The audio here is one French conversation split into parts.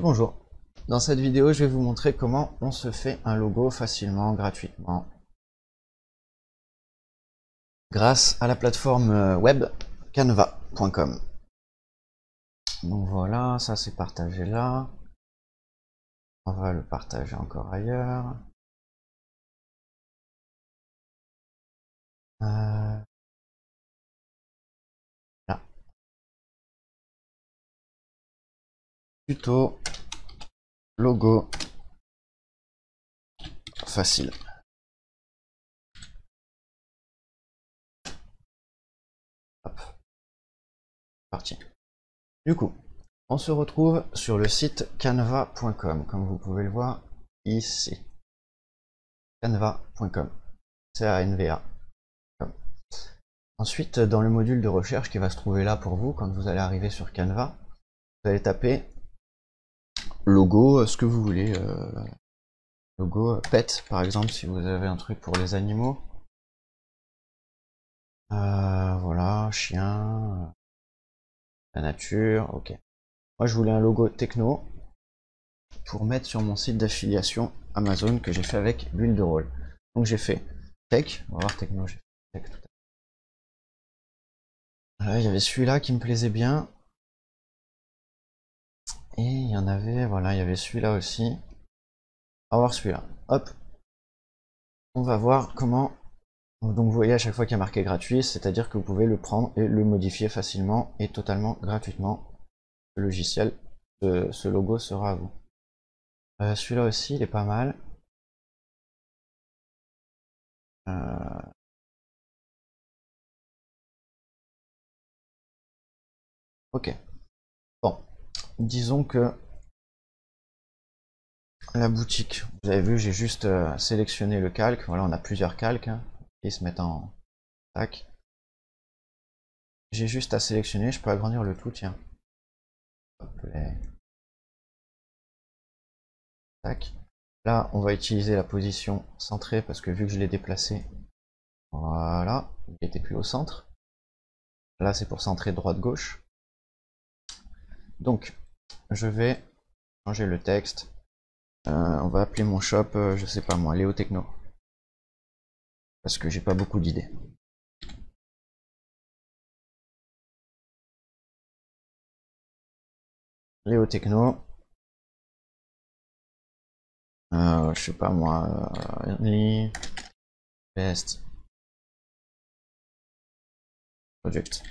Bonjour, dans cette vidéo je vais vous montrer comment on se fait un logo facilement, gratuitement, grâce à la plateforme web canva.com. Donc voilà, ça c'est partagé là, on va le partager encore ailleurs. Là, tuto, logo, facile. Hop, parti. Du coup, on se retrouve sur le site canva.com, comme vous pouvez le voir ici. Canva.com, C-A-N-V-A. Ensuite, dans le module de recherche qui va se trouver là pour vous, quand vous allez arriver sur Canva, vous allez taper logo, ce que vous voulez. Logo pet, par exemple, si vous avez un truc pour les animaux. Voilà, chien, la nature, ok. Moi, je voulais un logo techno pour mettre sur mon site d'affiliation Amazon que j'ai fait avec Builderall. Donc j'ai fait tech, on va voir techno, j'ai fait tech tout à l'heure. Il y avait celui-là qui me plaisait bien. Et il y en avait, voilà, il y avait celui-là aussi. On va voir celui-là. Hop. On va voir comment. Donc vous voyez à chaque fois qu'il y a marqué gratuit, c'est-à-dire que vous pouvez le prendre et le modifier facilement et totalement gratuitement. Le logiciel, ce logo sera à vous. Celui-là aussi, il est pas mal. Ok. Bon, disons que la boutique, vous avez vu, j'ai juste sélectionné le calque. Voilà, on a plusieurs calques qui se mettent en tac. J'ai juste à sélectionner, je peux agrandir le tout, tiens. Hop, tac. Là, on va utiliser la position centrée parce que vu que je l'ai déplacé, voilà, il était plus au centre. Là, c'est pour centrer droite-gauche. Donc, je vais changer le texte. On va appeler mon shop, je sais pas moi, Léo Techno. Parce que j'ai pas beaucoup d'idées. Léo Techno. Je sais pas moi, Only Best Project.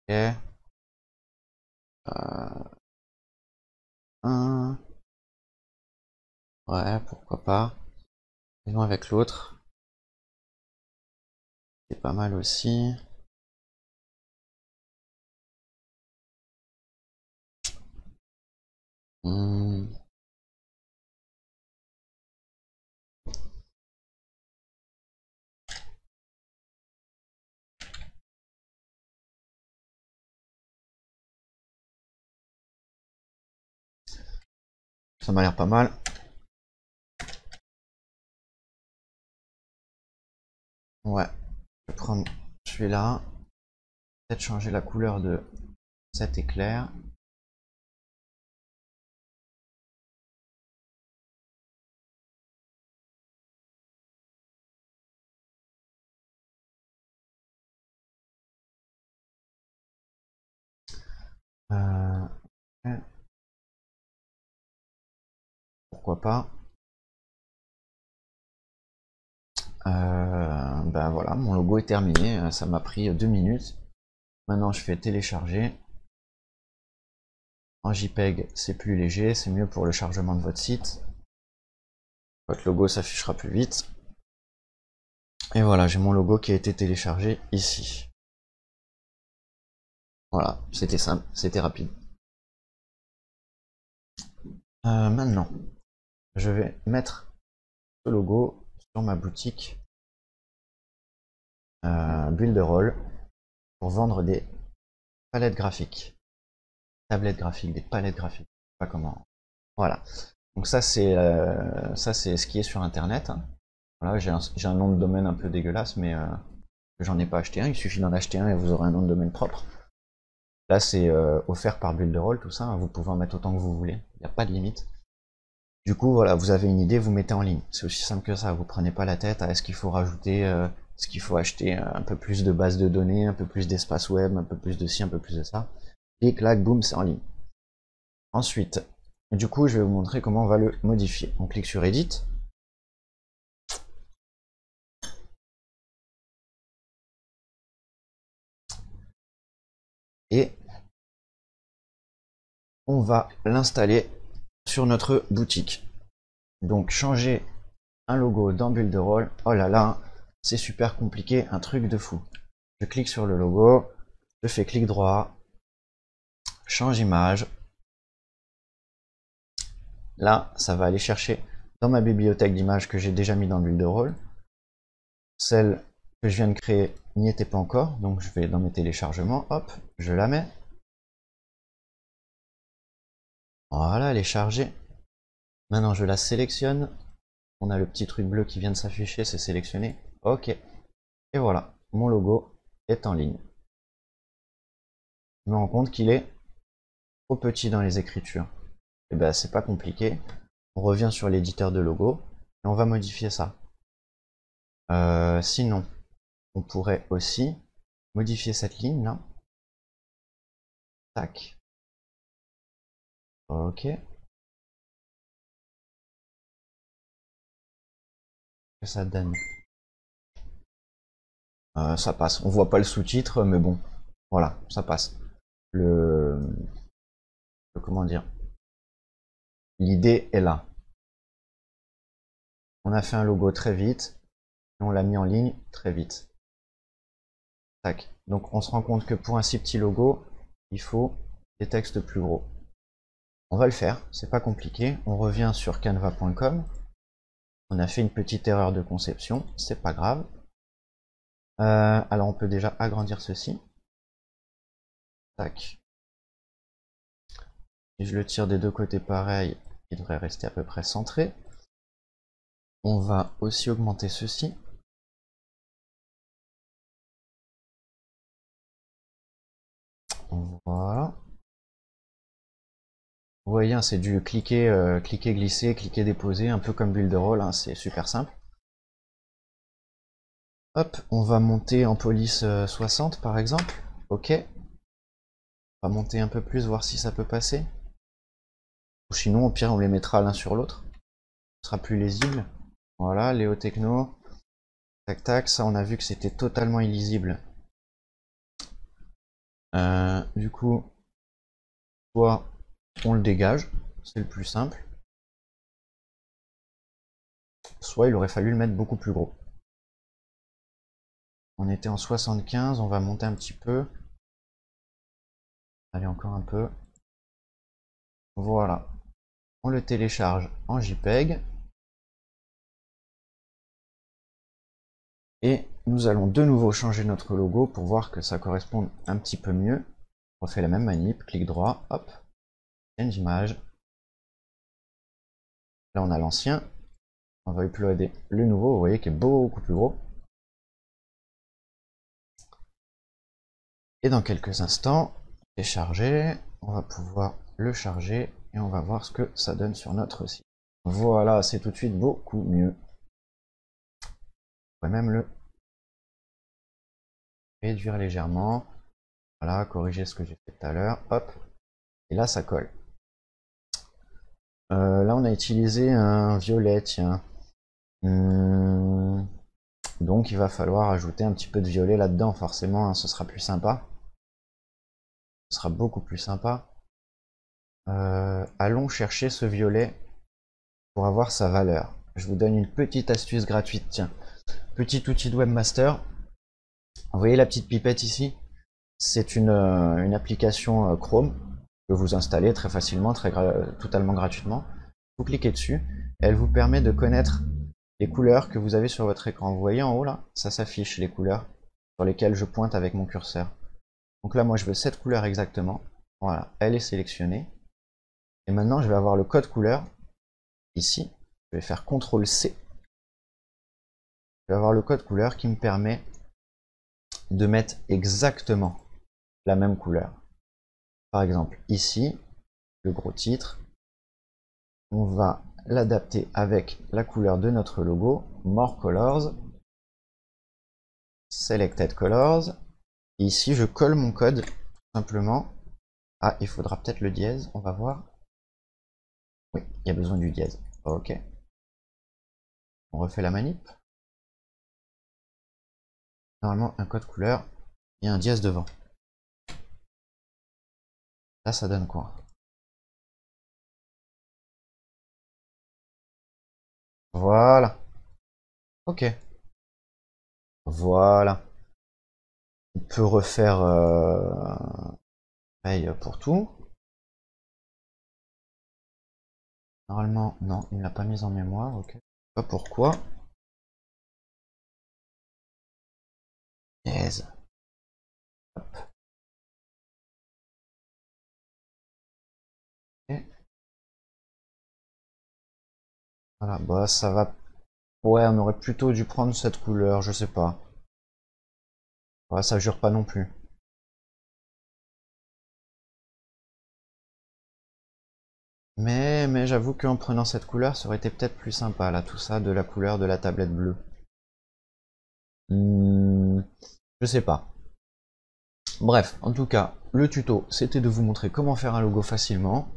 Ok. Un. Ouais, pourquoi pas. Faisons avec l'autre. C'est pas mal aussi. Ça m'a l'air pas mal. Ouais. Je vais prendre celui-là. Peut-être changer la couleur de cet éclair. Ok. Pourquoi pas. Ben voilà, mon logo est terminé. Ça m'a pris 2 minutes. Maintenant, je fais télécharger. En JPEG, c'est plus léger, c'est mieux pour le chargement de votre site. Votre logo s'affichera plus vite. Et voilà, j'ai mon logo qui a été téléchargé ici. Voilà, c'était simple, c'était rapide. Maintenant, je vais mettre ce logo sur ma boutique Builderall pour vendre des palettes graphiques. Tablettes graphiques, des palettes graphiques. Je sais pas comment. Voilà. Donc ça c'est ce qui est sur internet. Voilà, j'ai un nom de domaine un peu dégueulasse, mais J'en ai pas acheté un, il suffit d'en acheter un et vous aurez un nom de domaine propre. Là, c'est offert par Builderall, tout ça, hein, vous pouvez en mettre autant que vous voulez, il n'y a pas de limite. Du coup, voilà, vous avez une idée, vous mettez en ligne. C'est aussi simple que ça, vous prenez pas la tête à est-ce qu'il faut rajouter, est-ce qu'il faut acheter un peu plus de bases de données, un peu plus d'espace web, un peu plus de ci, un peu plus de ça. Et clac, boum, c'est en ligne. Ensuite, du coup, je vais vous montrer comment on va le modifier. On clique sur Edit. Et on va l'installer sur notre boutique. Donc changer un logo dans Builderall, oh là là, c'est super compliqué, un truc de fou. Je clique sur le logo, je fais clic droit, change image. Là, ça va aller chercher dans ma bibliothèque d'images que j'ai déjà mis dans Builderall. Celle que je viens de créer n'y était pas encore, donc je vais dans mes téléchargements, hop, je la mets. Voilà, elle est chargée. Maintenant, je la sélectionne. On a le petit truc bleu qui vient de s'afficher, c'est sélectionné. Ok. Et voilà, mon logo est en ligne. Je me rends compte qu'il est trop petit dans les écritures. Et ben, c'est pas compliqué. On revient sur l'éditeur de logo et on va modifier ça. Sinon, on pourrait aussi modifier cette ligne là. Tac. Ok. Que ça donne. Ça passe. On voit pas le sous-titre, mais bon, voilà, ça passe. Comment dire? L'idée est là. On a fait un logo très vite et on l'a mis en ligne très vite. Tac. Donc on se rend compte que pour un si petit logo, il faut des textes plus gros. On va le faire, c'est pas compliqué. On revient sur canva.com. On a fait une petite erreur de conception, c'est pas grave. Alors on peut déjà agrandir ceci. Tac. Si je le tire des deux côtés pareil, il devrait rester à peu près centré. On va aussi augmenter ceci. Voilà. Vous voyez, hein, c'est du cliquer, cliquer, glisser, cliquer, déposer, un peu comme Builderall, hein, c'est super simple. Hop, on va monter en police 60 par exemple. Ok. On va monter un peu plus, voir si ça peut passer. Ou sinon, au pire, on les mettra l'un sur l'autre. Ce sera plus lisible. Voilà, Léo Techno. Tac tac, ça on a vu que c'était totalement illisible. Du coup, soit on le dégage, c'est le plus simple. Soit il aurait fallu le mettre beaucoup plus gros. On était en 75, on va monter un petit peu. Allez, encore un peu. Voilà. On le télécharge en JPEG. Et nous allons de nouveau changer notre logo pour voir que ça corresponde un petit peu mieux. On refait la même manip, clic droit, hop, change image. Là on a l'ancien. On va uploader le nouveau, vous voyez qu'il est beaucoup plus gros. Et dans quelques instants, c'est chargé. On va pouvoir le charger et on va voir ce que ça donne sur notre site. Voilà, c'est tout de suite beaucoup mieux. On pourrait même le réduire légèrement. Voilà, corriger ce que j'ai fait tout à l'heure. Hop. Et là, ça colle. Là, on a utilisé un violet, tiens. Donc, il va falloir ajouter un petit peu de violet là-dedans, forcément, hein, ce sera plus sympa. Ce sera beaucoup plus sympa. Allons chercher ce violet pour avoir sa valeur. Je vous donne une petite astuce gratuite, tiens. Petit outil de webmaster. Vous voyez la petite pipette ici? C'est une application Chrome que vous installez très facilement, totalement gratuitement. Vous cliquez dessus, elle vous permet de connaître les couleurs que vous avez sur votre écran. Vous voyez en haut là, ça s'affiche les couleurs sur lesquelles je pointe avec mon curseur. Donc là, moi je veux cette couleur exactement. Voilà, elle est sélectionnée. Et maintenant, je vais avoir le code couleur ici. Je vais faire CTRL C. Je vais avoir le code couleur qui me permet de mettre exactement la même couleur. Par exemple, ici, le gros titre, on va l'adapter avec la couleur de notre logo, More Colors, Selected Colors. Et ici, je colle mon code, tout simplement. Ah, il faudra peut-être le dièse, on va voir. Oui, il y a besoin du dièse. Ok. On refait la manip. Normalement, un code couleur et un dièse devant. Là, ça donne quoi? Voilà. Ok. Voilà. On peut refaire pareil pour tout. Normalement, non, il ne l'a pas mise en mémoire. Ok. Pas pourquoi. Dièse. Hop. Et voilà, bah ça va. Ouais, on aurait plutôt dû prendre cette couleur, je sais pas. Ouais, ça jure pas non plus. Mais j'avoue qu'en prenant cette couleur, ça aurait été peut-être plus sympa, là, tout ça, de la couleur de la tablette bleue. Je sais pas. Bref, en tout cas, le tuto, c'était de vous montrer comment faire un logo facilement.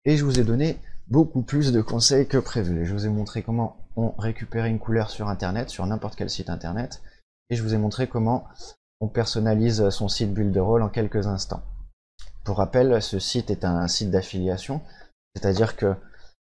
Et je vous ai donné beaucoup plus de conseils que prévu. Je vous ai montré comment on récupérait une couleur sur Internet, sur n'importe quel site Internet. Et je vous ai montré comment on personnalise son site Builderall en quelques instants. Pour rappel, ce site est un site d'affiliation. C'est-à-dire que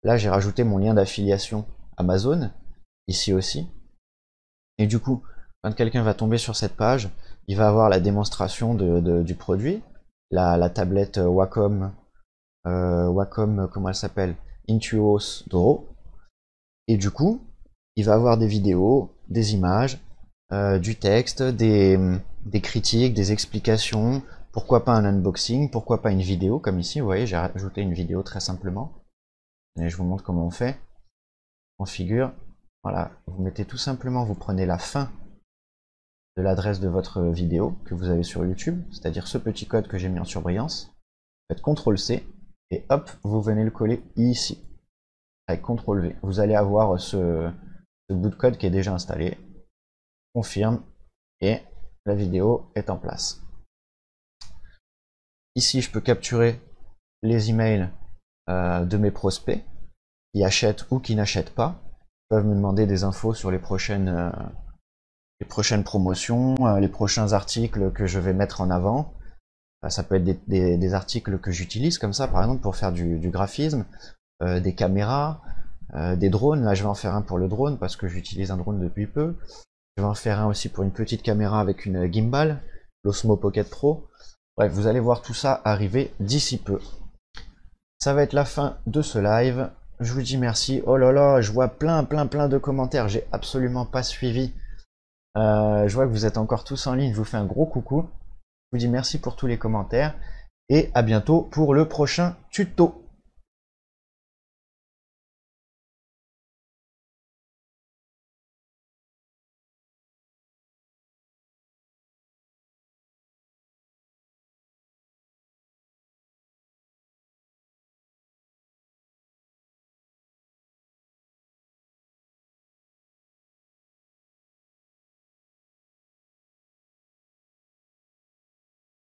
là, j'ai rajouté mon lien d'affiliation Amazon, ici aussi. Et du coup, quand quelqu'un va tomber sur cette page, il va avoir la démonstration du produit, la tablette Wacom, comment elle s'appelle, Intuos Draw. Et du coup, il va avoir des vidéos, des images, du texte, des critiques, des explications. Pourquoi pas un unboxing, pourquoi pas une vidéo, comme ici, vous voyez, j'ai ajouté une vidéo très simplement. Et je vous montre comment on fait. On configure. Voilà, vous mettez tout simplement, vous prenez la fin de l'adresse de votre vidéo que vous avez sur YouTube, c'est-à-dire ce petit code que j'ai mis en surbrillance. Faites CTRL-C et hop, vous venez le coller ici. Avec CTRL-V. Vous allez avoir ce bout de code qui est déjà installé. Confirme et la vidéo est en place. Ici, je peux capturer les emails de mes prospects qui achètent ou qui n'achètent pas. Ils peuvent me demander des infos sur les prochaines promotions, les prochains articles que je vais mettre en avant. Ça peut être des articles que j'utilise comme ça, par exemple, pour faire du graphisme, des caméras, des drones. Là, je vais en faire un pour le drone parce que j'utilise un drone depuis peu. Je vais en faire un aussi pour une petite caméra avec une gimbal, l'Osmo Pocket Pro. Bref, vous allez voir tout ça arriver d'ici peu. Ça va être la fin de ce live. Je vous dis merci. Oh là là, je vois plein de commentaires. J'ai absolument pas suivi. Je vois que vous êtes encore tous en ligne. Je vous fais un gros coucou. Je vous dis merci pour tous les commentaires. Et à bientôt pour le prochain tuto.